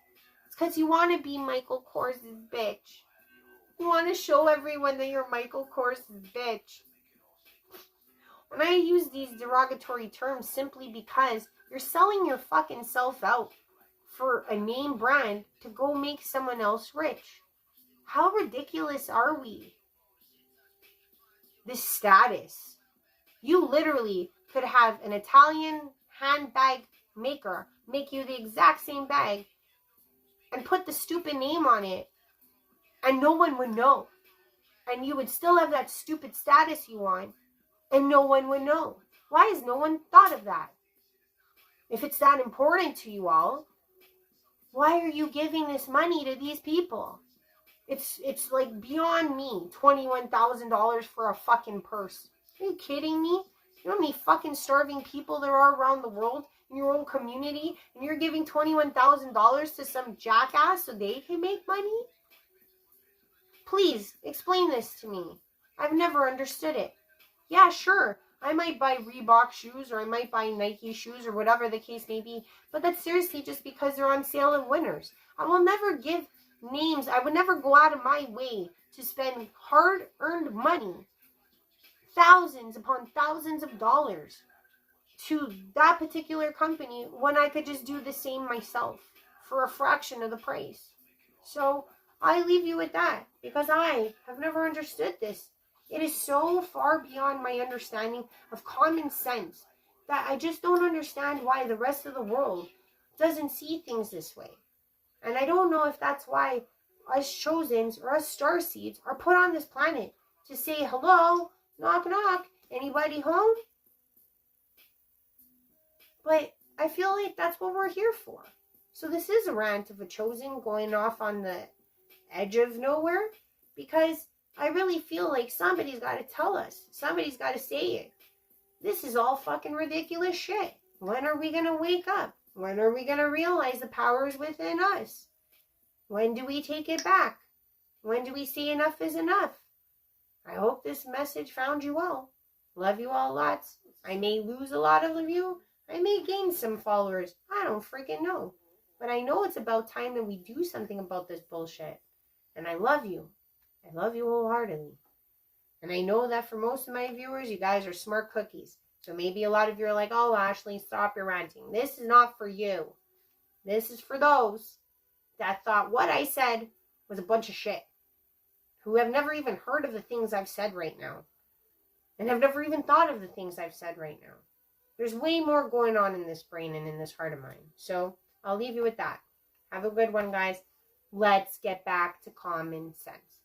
It's because you want to be Michael Kors' bitch. You want to show everyone that you're Michael Kors' bitch. And I use these derogatory terms simply because you're selling your fucking self out for a name brand to go make someone else rich. How ridiculous are we? This status. You literally could have an Italian handbag maker make you the exact same bag and put the stupid name on it, and no one would know. and you would still have that stupid status you want, and no one would know. Why has no one thought of that? If it's that important to you all, why are you giving this money to these people? It's like beyond me. $21,000 for a fucking purse. Are you kidding me? You know how many fucking starving people there are around the world in your own community, and you're giving $21,000 to some jackass so they can make money? Please explain this to me. I've never understood it. Yeah, sure, I might buy Reebok shoes, or I might buy Nike shoes, or whatever the case may be, but that's seriously just because they're on sale in Winners. I will never give names. I would never go out of my way to spend hard-earned money, thousands upon thousands of dollars, to that particular company when I could just do the same myself for a fraction of the price. So I leave you with that, because I have never understood this. It is so far beyond my understanding of common sense that I just don't understand why the rest of the world doesn't see things this way. And I don't know if that's why us Chosens or us Starseeds are put on this planet to say, hello, knock, knock, anybody home? But I feel like that's what we're here for. So this is a rant of a Chosen going off on the edge of nowhere, because I really feel like somebody's got to tell us. Somebody's got to say it. This is all fucking ridiculous shit. When are we going to wake up? When are we going to realize the power is within us? When do we take it back? When do we say enough is enough? I hope this message found you well. Love you all lots. I may lose a lot of you. I may gain some followers. I don't freaking know. But I know it's about time that we do something about this bullshit. And I love you. I love you wholeheartedly. And I know that for most of my viewers, you guys are smart cookies. So maybe a lot of you are like, oh, Ashley, stop your ranting. This is not for you. This is for those that thought what I said was a bunch of shit, who have never even heard of the things I've said right now, and have never even thought of the things I've said right now. There's way more going on in this brain and in this heart of mine. So I'll leave you with that. Have a good one, guys. Let's get back to common sense.